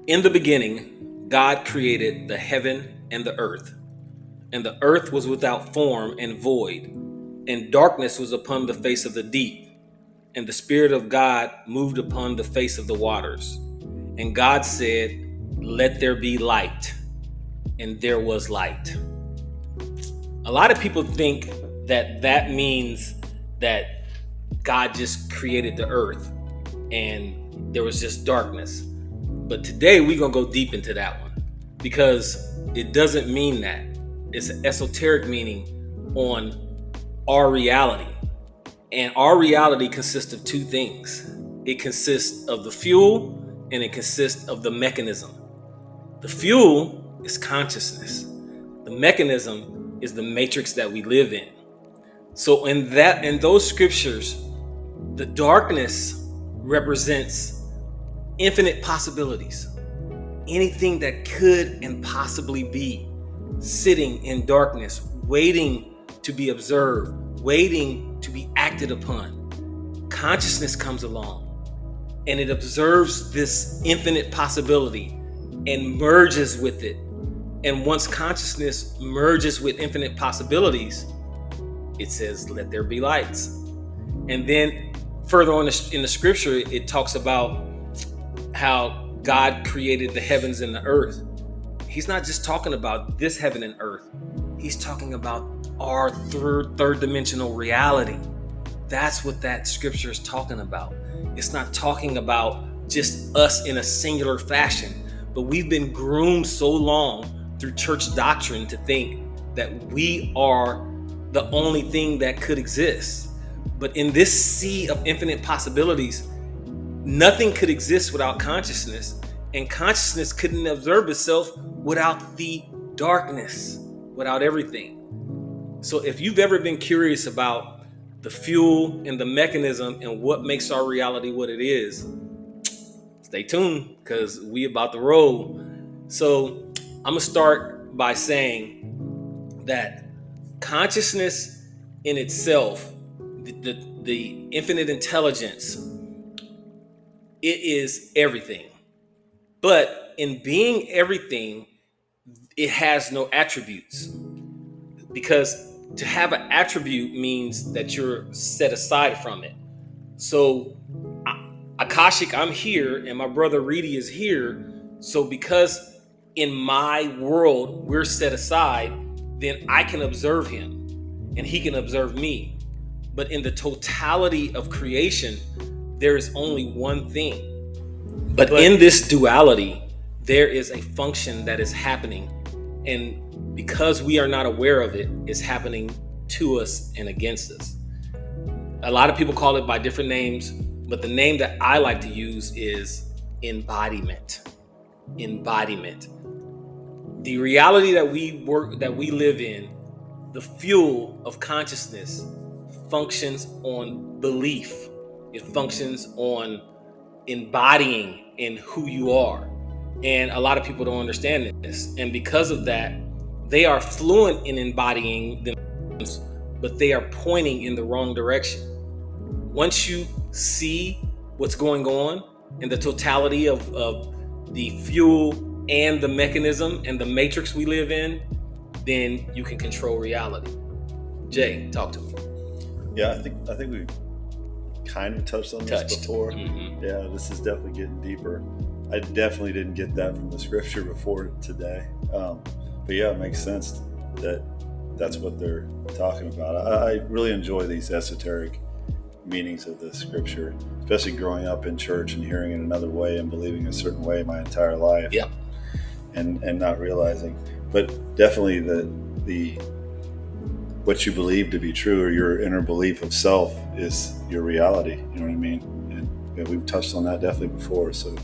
In the beginning, God created the heaven and the earth. And the earth was without form and void, and darkness was upon the face of the deep. And the Spirit of God moved upon the face of the waters. And God said, "Let there be light." And there was light. A lot of people think that that means that God just created the earth and there was just darkness. But today we're going to go deep into that one because it doesn't mean that. It's an esoteric meaning on our reality. And our reality consists of two things. It consists of the fuel and it consists of the mechanism. The fuel is consciousness. The mechanism is the matrix that we live in. So in those scriptures, the darkness represents infinite possibilities. Anything that could and possibly be sitting in darkness, waiting to be observed, waiting to be acted upon. Consciousness comes along and it observes this infinite possibility and merges with it. And once consciousness merges with infinite possibilities, it says, "Let there be lights." And then further on in the scripture, it talks about how God created the heavens and the earth. He's not just talking about this heaven and earth. He's talking about our third dimensional reality. That's what that scripture is talking about. It's not talking about just us in a singular fashion, but we've been groomed so long through church doctrine to think that we are the only thing that could exist. But in this sea of infinite possibilities, nothing could exist without consciousness, and consciousness couldn't observe itself without the darkness, without everything. So if you've ever been curious about the fuel and the mechanism and what makes our reality what it is, stay tuned because we about to roll. So I'm gonna start by saying that consciousness in itself, the infinite intelligence, it is everything. But in being everything, it has no attributes. Because to have an attribute means that you're set aside from it. So, Akashic, I'm here, and my brother Reedy is here. So, because in my world we're set aside, then I can observe him, and he can observe me. But in the totality of creation, there is only one thing. But in this duality, there is a function that is happening. And because we are not aware of it, it's happening to us and against us. A lot of people call it by different names, but the name that I like to use is embodiment. Embodiment. The reality that we live in, the fuel of consciousness, functions on belief. It functions on embodying in who you are. And a lot of people don't understand this. And because of that, they are fluent in embodying themselves, but they are pointing in the wrong direction. Once you see what's going on in the totality of the fuel and the mechanism and the matrix we live in, then you can control reality. Jay, talk to me. Yeah, I think we kind of touched on this before. Mm-hmm. Yeah, this is definitely getting deeper. I definitely didn't get that from the scripture before today. But yeah, it makes sense that that's what they're talking about. I really enjoy these esoteric meanings of the scripture, especially growing up in church and hearing it another way and believing a certain way my entire life. Yep. And not realizing. But definitely the what you believe to be true, or your inner belief of self, is your reality. You know what I mean? And yeah, we've touched on that definitely before. So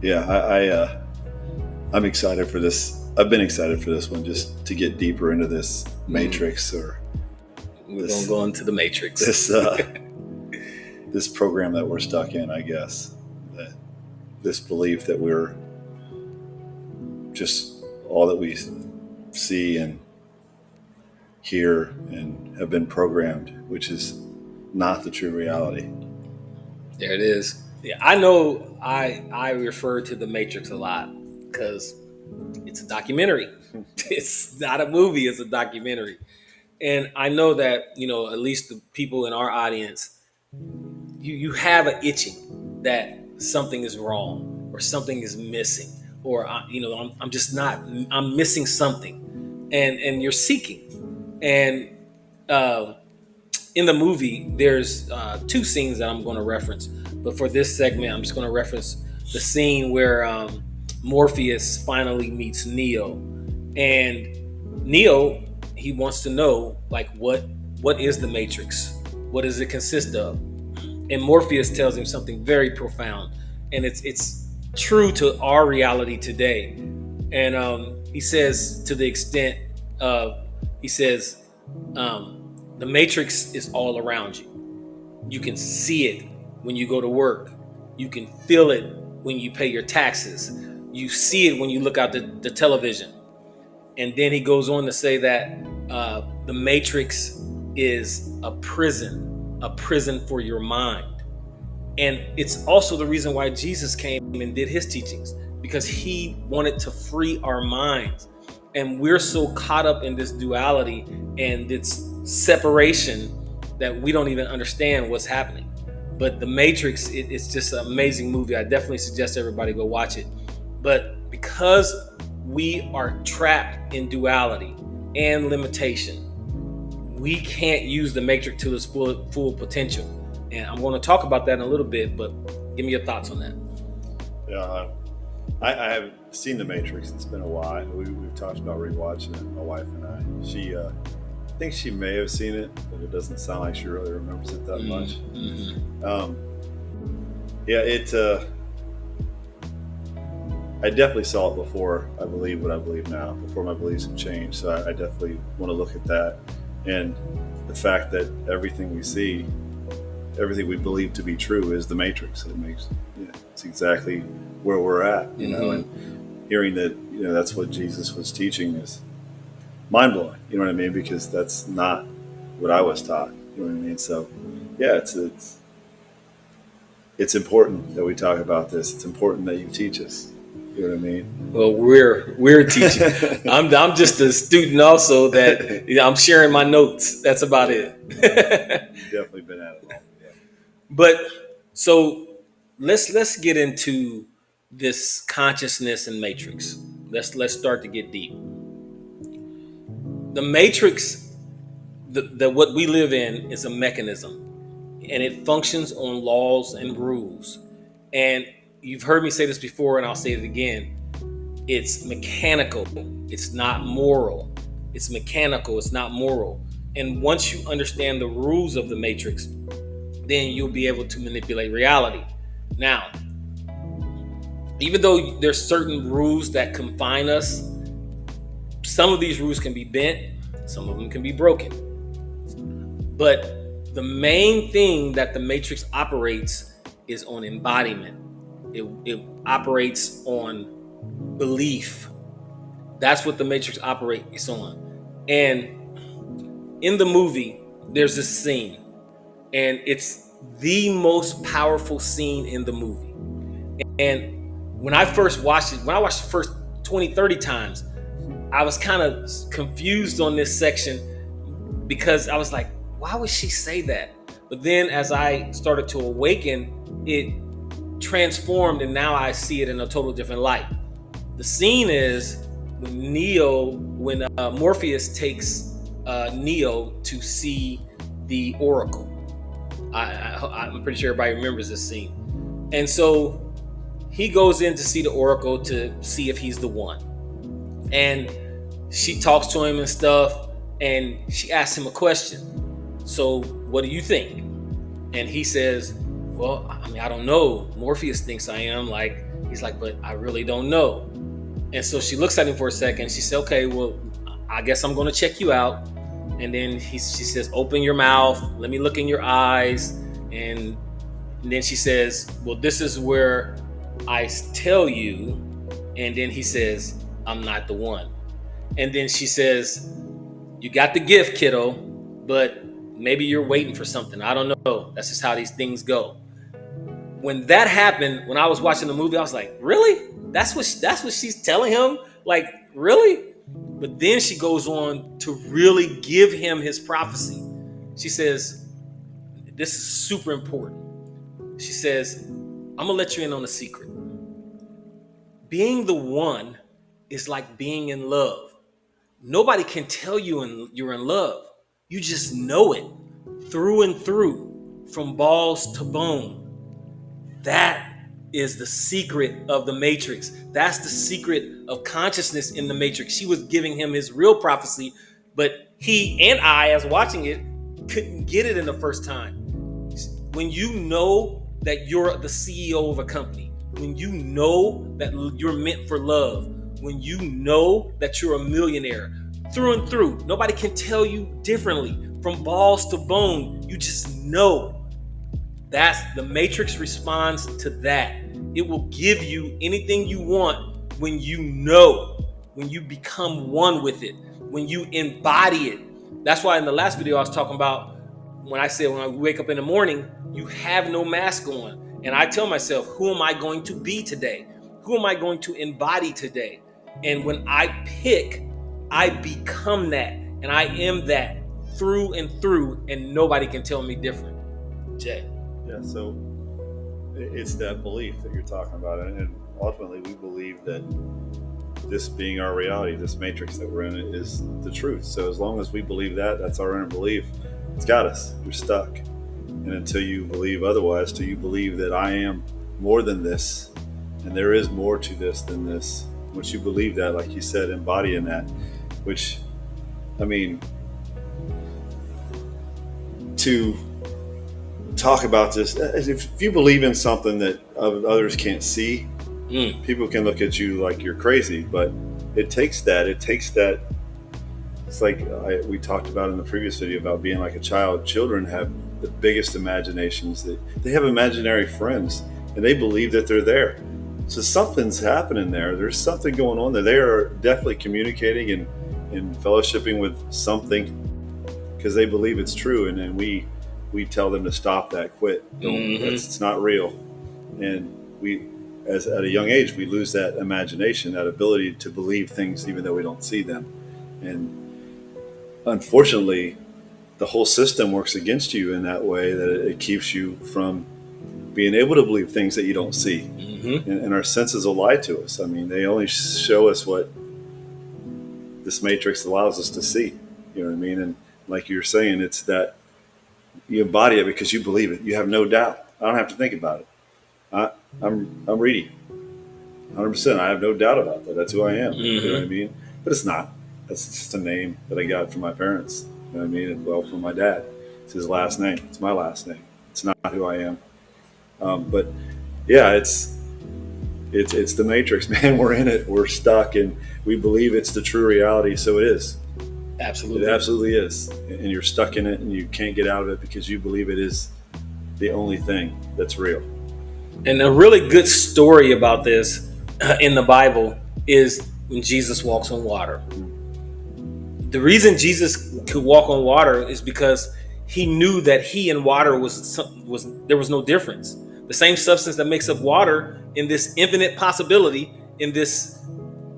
yeah, I'm excited for this. I've been excited for this one, just to get deeper into this matrix, or we're gonna go into the matrix. This program that we're stuck in, I guess. That this belief that we're just all that we see and hear and have been programmed, which is not the true reality. There it is. Yeah, I know I refer to the Matrix a lot because it's a documentary. It's not a movie, it's a documentary. And I know that, at least the people in our audience, you have an itching that something is wrong or something is missing, or I'm just not, I'm missing something, and you're seeking. And uh, in the movie, there's two scenes that I'm going to reference, but for this segment, I'm just going to reference the scene where Morpheus finally meets Neo, and Neo, he wants to know, like, what is the Matrix? What does it consist of? And Morpheus tells him something very profound, and it's true to our reality today. And he says, to the extent of, he says, the Matrix is all around you. You can see it when you go to work. You can feel it when you pay your taxes. You see it when you look out the television. And then he goes on to say that the Matrix is a prison for your mind. And it's also the reason why Jesus came and did his teachings, because he wanted to free our minds. And we're so caught up in this duality and this separation that we don't even understand what's happening. But The Matrix, it's just an amazing movie. I definitely suggest everybody go watch it. But because we are trapped in duality and limitation, we can't use the Matrix to its full potential. And I'm going to talk about that in a little bit, but give me your thoughts on that. Yeah, I haven't seen The Matrix. It's been a while. We've talked about rewatching it, my wife and I. She, I think she may have seen it, but it doesn't sound like she really remembers it that much. Mm-hmm. Yeah, I definitely saw it before I believe what I believe now, before my beliefs have changed. So I definitely want to look at that. And the fact that everything we see, everything we believe to be true is the Matrix. It's exactly where we're at, and hearing that, that's what Jesus was teaching is mind blowing. You know what I mean? Because that's not what I was taught. You know what I mean? So yeah, it's important that we talk about this. It's important that you teach us. You know what I mean? Well, we're teaching. I'm just a student also that I'm sharing my notes. That's about it. You've definitely been at it all. Yeah. But so let's get into this consciousness and Matrix. Let's start to get deep. The Matrix, the what we live in, is a mechanism, and it functions on laws and rules. And you've heard me say this before, and I'll say it again. It's mechanical. It's not moral. It's mechanical. It's not moral. And once you understand the rules of the Matrix, then you'll be able to manipulate reality. Now, even though there's certain rules that confine us, some of these rules can be bent, some of them can be broken. But the main thing that the Matrix operates is on embodiment. It operates on belief. That's what the Matrix operates on. And in the movie, there's this scene, and it's the most powerful scene in the movie. And when I first watched it, when I watched the first 20, 30 times, I was kind of confused on this section because I was like, why would she say that? But then as I started to awaken, it transformed, and now I see it in a total different light. The scene is when Morpheus takes Neo to see the Oracle. I'm pretty sure everybody remembers this scene. And so he goes in to see the Oracle to see if he's the one. And she talks to him and stuff, and she asks him a question. So, what do you think? And he says, well, I mean, I don't know. Morpheus thinks I am. He's like, but I really don't know. And so she looks at him for a second. She says, okay, well, I guess I'm going to check you out. And then she says, open your mouth. Let me look in your eyes. And then she says, well, this is where I tell you. And then he says, I'm not the one. And then she says, you got the gift, kiddo, but maybe you're waiting for something. I don't know. That's just how these things go. When that happened, when I was watching the movie, I was like, really? That's what she's telling him? Like, really? But then she goes on to really give him his prophecy. She says, this is super important. She says, I'm gonna let you in on a secret. Being the one is like being in love. Nobody can tell you you're in love. You just know it through and through, from balls to bone. That is the secret of the Matrix. That's the secret of consciousness in the Matrix. She was giving him his real prophecy, but he and I, as watching it, couldn't get it in the first time. When you know that you're the CEO of a company, when you know that you're meant for love, when you know that you're a millionaire, through and through, nobody can tell you differently. From balls to bone, you just know. That's the Matrix responds to that. It will give you anything you want when you know, when you become one with it, when you embody it. That's why in the last video I was talking about when I said when I wake up in the morning, you have no mask on. And I tell myself, who am I going to be today? Who am I going to embody today? And when I pick, I become that. And I am that through and through, and nobody can tell me different. Jay. Yeah, so it's that belief that you're talking about. And ultimately, we believe that this being our reality, this matrix that we're in, is the truth. So as long as we believe that, that's our inner belief, it's got us. You're stuck. And until you believe otherwise, till you believe that I am more than this, and there is more to this than this, once you believe that, like you said, embodying that, which, I mean, to talk about this, if you believe in something that others can't see, people can look at you like you're crazy, but it takes that. It's like we talked about in the previous video about being like a child. Children have the biggest imaginations. They have imaginary friends, and they believe that they're there. So something's happening there. There's something going on there. They are definitely communicating and fellowshipping with something because they believe it's true, and then we tell them to stop that, quit. It's not real. And at a young age, we lose that imagination, that ability to believe things even though we don't see them. And unfortunately, the whole system works against you in that way, that it keeps you from being able to believe things that you don't see. And our senses will lie to us. I mean, they only show us what this matrix allows us to see. You know what I mean? And like you were saying, it's that you embody it because you believe it. You have no doubt. I don't have to think about it. I'm Reedy. 100%. I have no doubt about that. That's who I am. You know what I mean? But it's not. That's just a name that I got from my parents. You know what I mean? And well, from my dad. It's his last name. It's my last name. It's not who I am. But yeah, it's the matrix, man. We're in it. We're stuck, and we believe it's the true reality. So it is. Absolutely. It absolutely is. And you're stuck in it, and you can't get out of it because you believe it is the only thing that's real. And a really good story about this in the Bible is when Jesus walks on water. The reason Jesus could walk on water is because he knew that he and water there was no difference. The same substance that makes up water in this infinite possibility, in this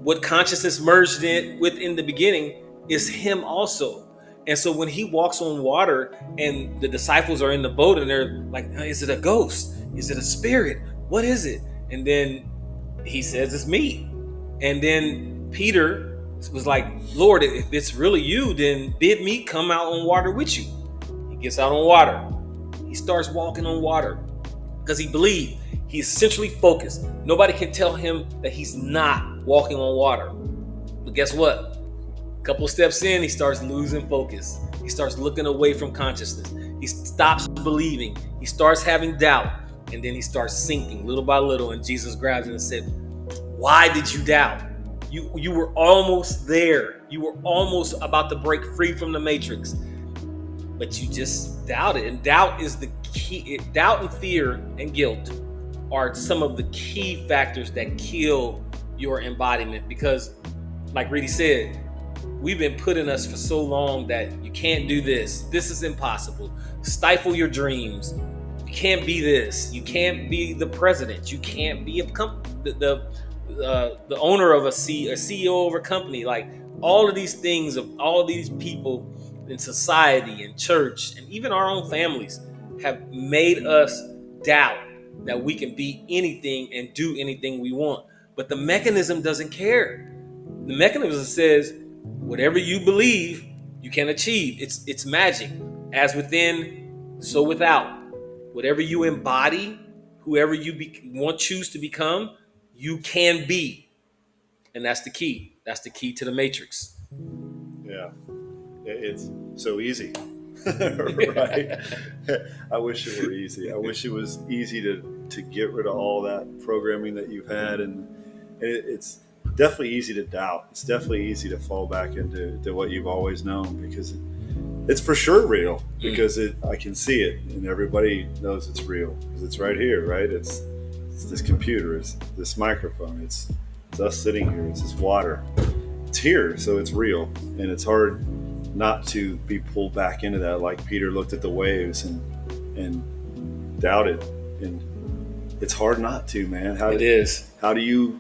what consciousness merged in the beginning, is him also. And so when he walks on water and the disciples are in the boat and they're like, is it a ghost? Is it a spirit? What is it? And then he says, it's me. And then Peter was like, Lord, if it's really you, then bid me come out on water with you. He gets out on water. He starts walking on water because he believed. He's essentially focused. Nobody can tell him that he's not walking on water. But guess what? A couple of steps in, he starts losing focus. He starts looking away from consciousness. He stops believing. He starts having doubt. And then he starts sinking little by little. And Jesus grabs him and said, why did you doubt? You were almost there. You were almost about to break free from the matrix. But you just doubted. And doubt is the key. Doubt and fear and guilt are some of the key factors that kill your embodiment. Because like Reedy said, we've been put in us for so long that you can't do this. This is impossible. Stifle your dreams. You can't be this. You can't be the president. You can't be the owner of a CEO of a company. Like all of these things of all of these people in society and church and even our own families have made us doubt that we can be anything and do anything we want. But the mechanism doesn't care. The mechanism says whatever you believe, you can achieve. It's magic. As within, so without. Whatever you embody, whoever you choose to become, you can be. And that's the key. That's the key to the matrix. Yeah. It's so easy. Right? I wish it were easy. I wish it was easy to get rid of all that programming that you've had, and it's definitely easy to doubt. It's definitely easy to fall back into what you've always known, because it's for sure real, because I can see it, and everybody knows it's real because it's right here, right? It's this computer, it's this microphone, it's us sitting here, it's this water. It's here, so it's real, and it's hard not to be pulled back into that. Like Peter looked at the waves and doubted, and it's hard not to, man. How do you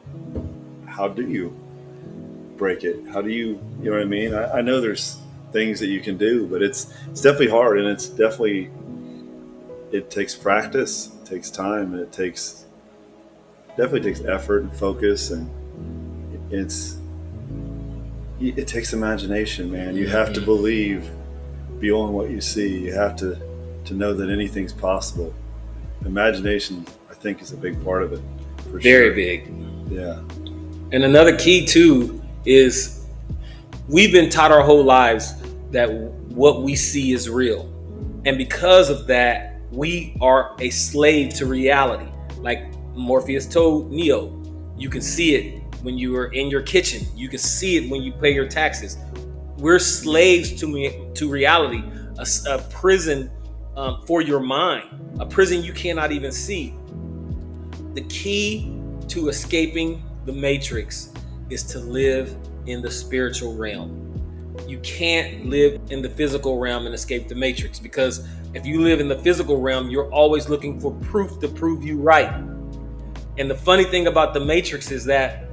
break it? How do you know what I mean? I know there's things that you can do, but it's definitely hard, and it takes practice, it takes time, and it definitely takes effort and focus, and it takes imagination, man. You have to believe beyond what you see. You have to know that anything's possible. Imagination, I think, is a big part of it. Very big. Yeah. And another key too is we've been taught our whole lives that what we see is real. And because of that, we are a slave to reality. Like Morpheus told Neo, you can see it when you are in your kitchen. You can see it when you pay your taxes. We're slaves to reality, a prison for your mind, a prison you cannot even see. The key to escaping the matrix is to live in the spiritual realm. You can't live in the physical realm and escape the matrix, because if you live in the physical realm, you're always looking for proof to prove you right. And the funny thing about the matrix is that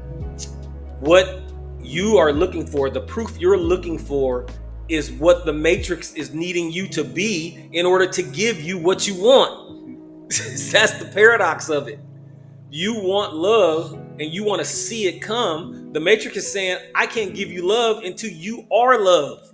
what you are looking for, the proof you're looking for, is what the matrix is needing you to be in order to give you what you want. That's the paradox of it. You want love and you want to see it come. The matrix is saying, I can't give you love until you are love.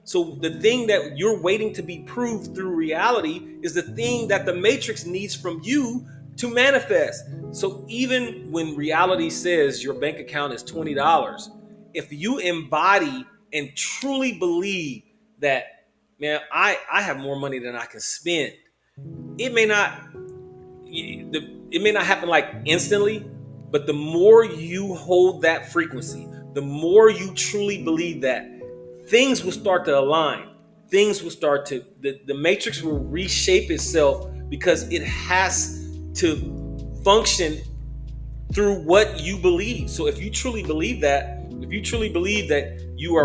So the thing that you're waiting to be proved through reality is the thing that the matrix needs from you to manifest. So even when reality says your bank account is $20, if you embody and truly believe that, man, I have more money than I can spend, it may not happen like instantly, but the more you hold that frequency, the more you truly believe that, things will start to align. Things will start to, the matrix will reshape itself, because it has to function through what you believe. So if you truly believe that, you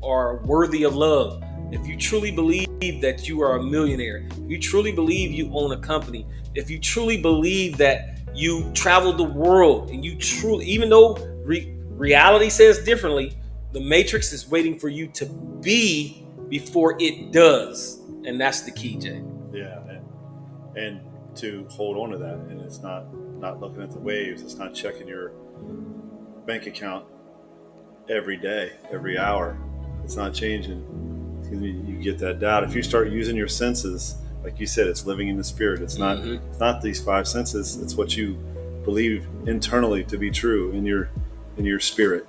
are worthy of love, if you truly believe that you are a millionaire, if you truly believe you own a company, if you truly believe that you traveled the world, and you truly, even though reality says differently, the matrix is waiting for you to be before it does. And that's the key, Jay. Yeah, and to hold on to that, and it's not looking at the waves, it's not checking your bank account every day, every hour. It's not changing. You get that doubt. If you start using your senses, like you said, it's living in the spirit. It's not it's not these five senses. It's what you believe internally to be true in your spirit,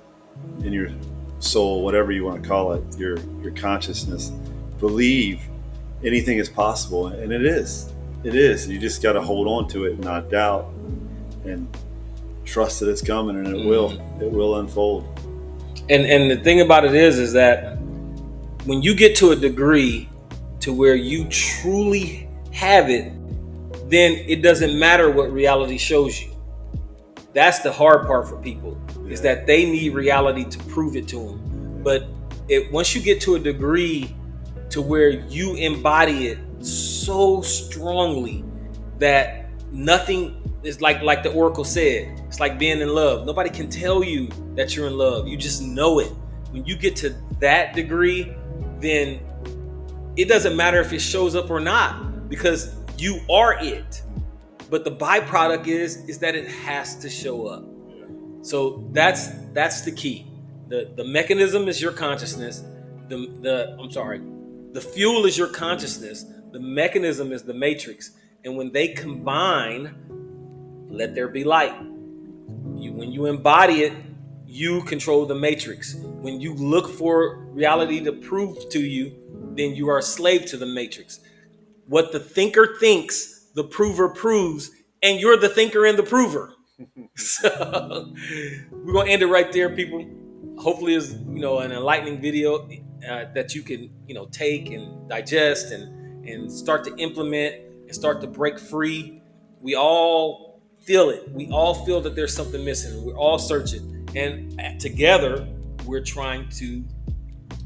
in your soul, whatever you want to call it, your consciousness. Believe anything is possible, and it is. It is. You just got to hold on to it and not doubt, and trust that it's coming, and it will unfold. And the thing about it is that when you get to a degree to where you truly have it, then it doesn't matter what reality shows you. That's the hard part for people, is that they need reality to prove it to them. But once you get to a degree to where you embody it so strongly that nothing is like the oracle said. It's like being in love. Nobody can tell you that you're in love. You just know it. When you get to that degree, then it doesn't matter if it shows up or not, because you are it. But the byproduct is that it has to show up. So that's the key. The mechanism is your consciousness. The fuel is your consciousness. The mechanism is the matrix. And when they combine, let there be light. When you embody it, you control the matrix. When you look for reality to prove to you, then you are a slave to the matrix. What the thinker thinks, the prover proves, and you're the thinker and the prover. So we're gonna end it right there, people. Hopefully, it's an enlightening video that you can take and digest and start to implement and start to break free. We all feel it. We all feel that there's something missing. We're all searching, and together we're trying to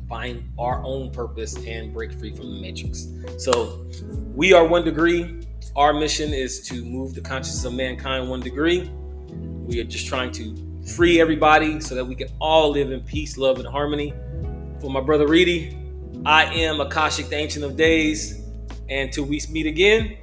find our own purpose and break free from the matrix. So we are 1 degree. Our mission is to move the consciousness of mankind 1 degree. We are just trying to free everybody so that we can all live in peace, love, and harmony. For my brother Reedy, I am Akashic, the Ancient of Days. And till we meet again,